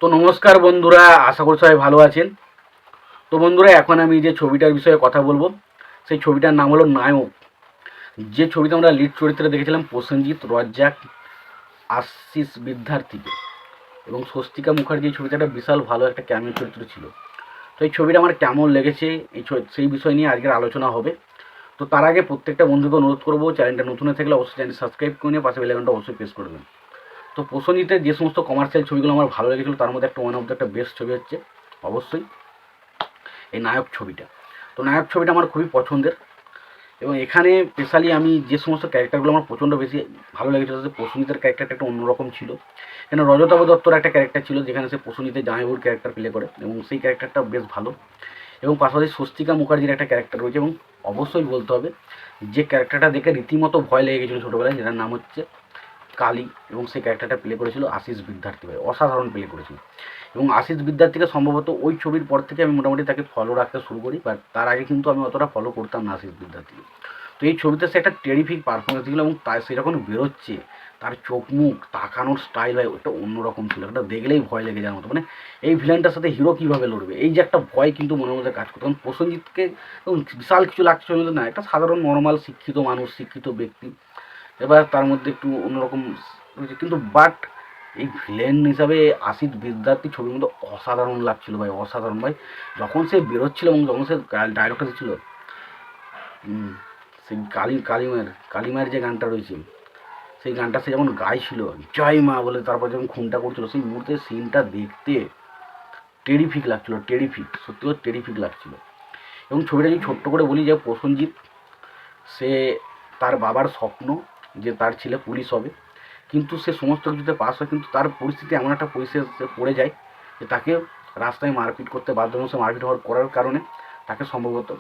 তো নমস্কার বন্ধুরা, আশা করি সবাই ভালো আছেন। তো বন্ধুরা, এখন আমি যে ছবিটার বিষয়ে কথা বলবো সেই ছবিটার নাম হলো নায়ক। যে ছবিতে আমরা লিড চরিত্রে দেখেছিলাম প্রসেনজিৎ, রজ্জাক, আশিস বিদ্যার্থীকে এবং স্বস্তিকা মুখার্জি। এই ছবিতে একটা বিশাল ভালো একটা ক্যামিও চরিত্র ছিল। তো এই ছবিটা আমার কেমন লেগেছে সেই বিষয় নিয়ে আজকের আলোচনা হবে। তো তার আগে প্রত্যেকটা বন্ধুকে অনুরোধ করবো, চ্যানেলটা নতুন হয়ে থাকলে অবশ্যই চ্যানেল সাবস্ক্রাইব করে নিয়ে পাশে বেল আইকনটা অবশ্যই প্রেস করবেন। তো প্রসেনজিতের যে সমস্ত কমার্শিয়াল ছবিগুলো আমার ভালো লেগেছিলো তার মধ্যে একটা ওয়ান অফ দ্য একটা বেস্ট ছবি হচ্ছে অবশ্যই এই নায়ক ছবিটা। তো নায়ক ছবিটা আমার খুবই পছন্দের এবং এখানে স্পেশালি আমি যে সমস্ত ক্যারেক্টারগুলো আমার প্রচণ্ড বেশি ভালো লেগেছিল, তাতে প্রসেনজিতের ক্যারেক্টারটা একটা অন্যরকম ছিল। এখানে রজতাভ দত্তর একটা ক্যারেক্টার ছিল যেখানে সে প্রসেনজিতের জামাইবাবুর ক্যারেক্টার প্লে করে এবং সেই ক্যারেক্টারটা বেশ ভালো। এবং পাশাপাশি স্বস্তিকা মুখার্জির একটা ক্যারেক্টার রয়েছে এবং অবশ্যই বলতে হবে যে ক্যারেক্টারটা দেখে রীতিমতো ভয় লেগে গেছিলো ছোটোবেলায়, যেটার নাম হচ্ছে কালী, এবং সেই ক্যারেক্টারটা প্লে করেছিল আশিস বিদ্যার্থী ভাই, অসাধারণ প্লে করেছিল। এবং আশিস বিদ্যার্থীকে সম্ভবত ওই ছবির পর থেকে আমি মোটামুটি তাকে ফলো রাখতে শুরু করি, বাট তার আগে কিন্তু আমি অতটা ফলো করতাম না আশিস বিদ্যার্থীকে। তো এই ছবিতে সে একটা টেরিফিক পারফরমেন্স দিল এবং তাই সে যখন বেরোচ্ছে তার চোখ মুখ তাকানোর স্টাইল হয় ওটা অন্যরকম ছিল, ওটা দেখলেই ভয় লেগে যাওয়ার মতো। মানে এই ভিলেনটার সাথে হিরো কীভাবে লড়বে, এই যে একটা ভয় কিন্তু মনের মধ্যে কাজ করতো। কারণ প্রসেনজিৎকে বিশাল কিছু লাগছে না, একটা সাধারণ নর্মাল শিক্ষিত মানুষ, শিক্ষিত ব্যক্তি, এবার তার মধ্যে একটু অন্যরকম রয়েছে, কিন্তু বাট এই ভিলেন হিসাবে আশিস বিদ্যার্থী ছবির মধ্যে অসাধারণ লাগছিল ভাই, অসাধারণ ভাই। যখন সে বেরোচ্ছিল এবং যখন সে ডায়লগটা দিচ্ছিল, সেই কালিমায়ের যে গানটা রয়েছে সেই গানটা সে যেমন গাইছিল জয় মা বলে, তারপর যখন খুনটা করছিল সেই মুহূর্তে সিনটা দেখতে টেরিফিক লাগছিল, সত্যি করে টেরিফিক লাগছিল। এবং ছবিটা যদি ছোট্ট করে বলি যে প্রসেনজিৎ, সে তার বাবার স্বপ্ন যে তার ছেলে পুলিশ হবে, কিন্তু সে সমস্ত কিছুতে পাস হয়, কিন্তু তার পরিস্থিতি এমন একটা পরিস্থিতিতে পড়ে যায় যে তাকে রাস্তায় মারপিট করতে বাধ্য, এবং সে মারপিট করার কারণে তাকে সম্ভবত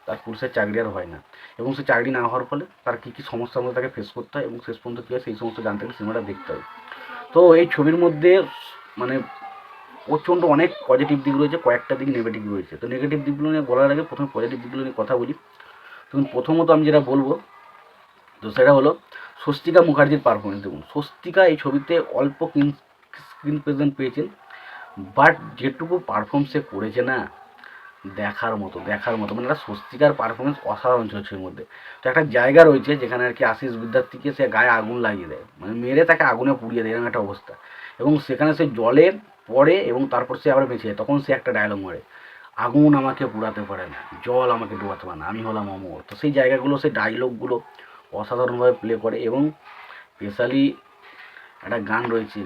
তার পুলিশের চাকরি আর হয় না, এবং সে চাকরি না হওয়ার ফলে তার কী কী সমস্যার মধ্যে তাকে ফেস করতে হয় এবং শেষ পর্যন্ত কী হয় সেই সমস্ত জানতে গেলে সিনেমাটা দেখতে হবে। তো এই ছবির মধ্যে মানে প্রচণ্ড অনেক পজিটিভ দিক রয়েছে, কয়েকটা দিক নেগেটিভ রয়েছে। তো নেগেটিভ দিকগুলো নিয়ে বলার আগে প্রথমে পজিটিভ দিকগুলো নিয়ে কথা বলি। তখন প্রথমত আমি যেটা বলবো তো সেটা হলো স্বস্তিকা মুখার্জির পারফরমেন্স। দেখুন, স্বস্তিকা এই ছবিতে অল্প স্ক্রিন প্রেজেন্ট পেয়েছেন, বাট যেটুকু পারফর্মেন্স সে করেছে না, দেখার মতো মানে একটা স্বস্তিকার পারফরমেন্স অসাধারণ ছিল ছবির মধ্যে। তো একটা জায়গা রয়েছে যেখানে আর কি আশিস বিদ্যার্থীকে সে গায়ে আগুন লাগিয়ে দেয়, মানে মেরে তাকে আগুনে পুড়িয়ে দেয়, এরকম একটা অবস্থা। এবং সেখানে সে জলে পড়ে এবং তারপর সে আবার বেঁচে যায়, তখন সে একটা ডায়লগ মারে, আগুন আমাকে পোড়াতে পারে না, জল আমাকে ডোবাতে পারে না, আমি হলাম অমর। তো সেই জায়গাগুলো, সেই ডায়লগগুলো অসাধারণভাবে প্লে করে। এবং স্পেশালি একটা গান রয়েছে,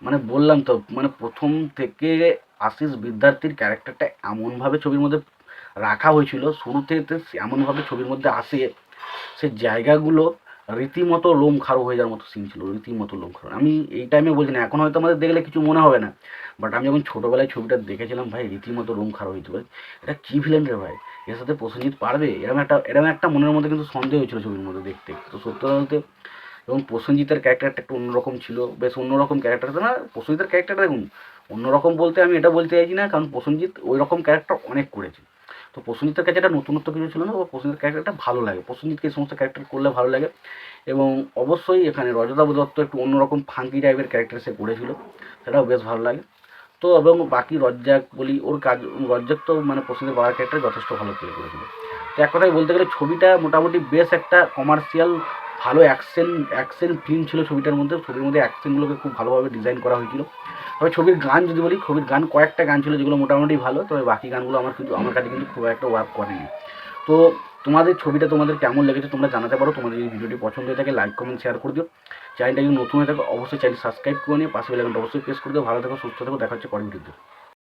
মানে বললাম তো, মানে প্রথম থেকে আশিস বিদ্যার্থীর ক্যারেক্টারটা এমনভাবে ছবির মধ্যে রাখা হয়েছিল, শুরুতে এমনভাবে ছবির মধ্যে আসে, সে জায়গাগুলো রীতিমতো লোম খাড়ো হয়ে যাওয়ার মতো সিন ছিল, রীতিমতো লোম খাড়ো। আমি এই টাইমে বলছি না, এখন হয়তো আমাদের দেখলে কিছু মনে হবে না, বাট আমি যখন ছোটোবেলায় ছবিটা দেখেছিলাম ভাই, রীতিমতো লোম খাড়ো হয়েছিল। এটা কী ভিলেন রে ভাই, এর সাথে প্রসেনজিৎ পারবে, এরকম একটা মনের মধ্যে কিন্তু সন্দেহ হয়েছিল ছবির মধ্যে দেখতে। তো সত্য বলতে, এবং প্রসেনজিতের ক্যারেক্টারটা একটু অন্যরকম ছিল, বেশ অন্যরকম ক্যারেক্টার না। প্রসেনজিতের ক্যারেক্টারটা দেখুন অন্যরকম বলতে আমি এটা বলতে চাইছি না, কারণ প্রসেনজিৎ ওই রকম ক্যারেক্টার অনেক করেছে। তো প্রসেনজিতের কাছে একটা নতুনত্ব কিছু ছিল না, ও প্রসেনজিতের ক্যারেক্টারটা ভালো লাগে, প্রসেনজিৎকে এই সমস্ত ক্যারেক্টার করলে ভালো লাগে। এবং অবশ্যই এখানে রজতাভ দত্ত একটু অন্যরকম ফাঙ্কি টাইপের ক্যারেক্টার সে করেছিল, সেটাও বেশ ভালো লাগে। তো এবং বাকি রজ্জাক বলি, ওর কাজ, রজ্জাক তো মানে প্রসেনজিৎ বাবার ক্যারেক্টার যথেষ্ট ভালো প্লে করেছিল। তো এক কথায় বলতে গেলে ছবিটা মোটামুটি বেশ একটা কমার্শিয়াল ভালো অ্যাকশন ফিল্ম ছিল ছবিটার মধ্যে। ছবির মধ্যে অ্যাকশনগুলোকে খুব ভালোভাবে ডিজাইন করা হয়েছিল। তবে ছবির গান যদি বলি, ছবির গান কয়েকটা গান ছিল যেগুলো মোটামুটি ভালো, তবে বাকি গানগুলো আমার কাছে কিন্তু খুব একটা ওয়ার্ক করেনি। তো তোমাদের ছবিটা তোমাদের কেমন লেগেছে তোমরা জানাতে পারো। তোমাদের এই ভিডিওটি পছন্দ হয়ে থাকে লাইক কমেন্ট শেয়ার করে দিও। চ্যানেলটা যদি নতুন হয়ে থাকে অবশ্যই চ্যানেল সাবস্ক্রাইব করে নিয়ে পাশে বেল আইকনটা অবশ্যই প্রেস করে দিও। ভালো থেকো, সুস্থ থেকো, দেখা হচ্ছে পরের ভিডিওতে।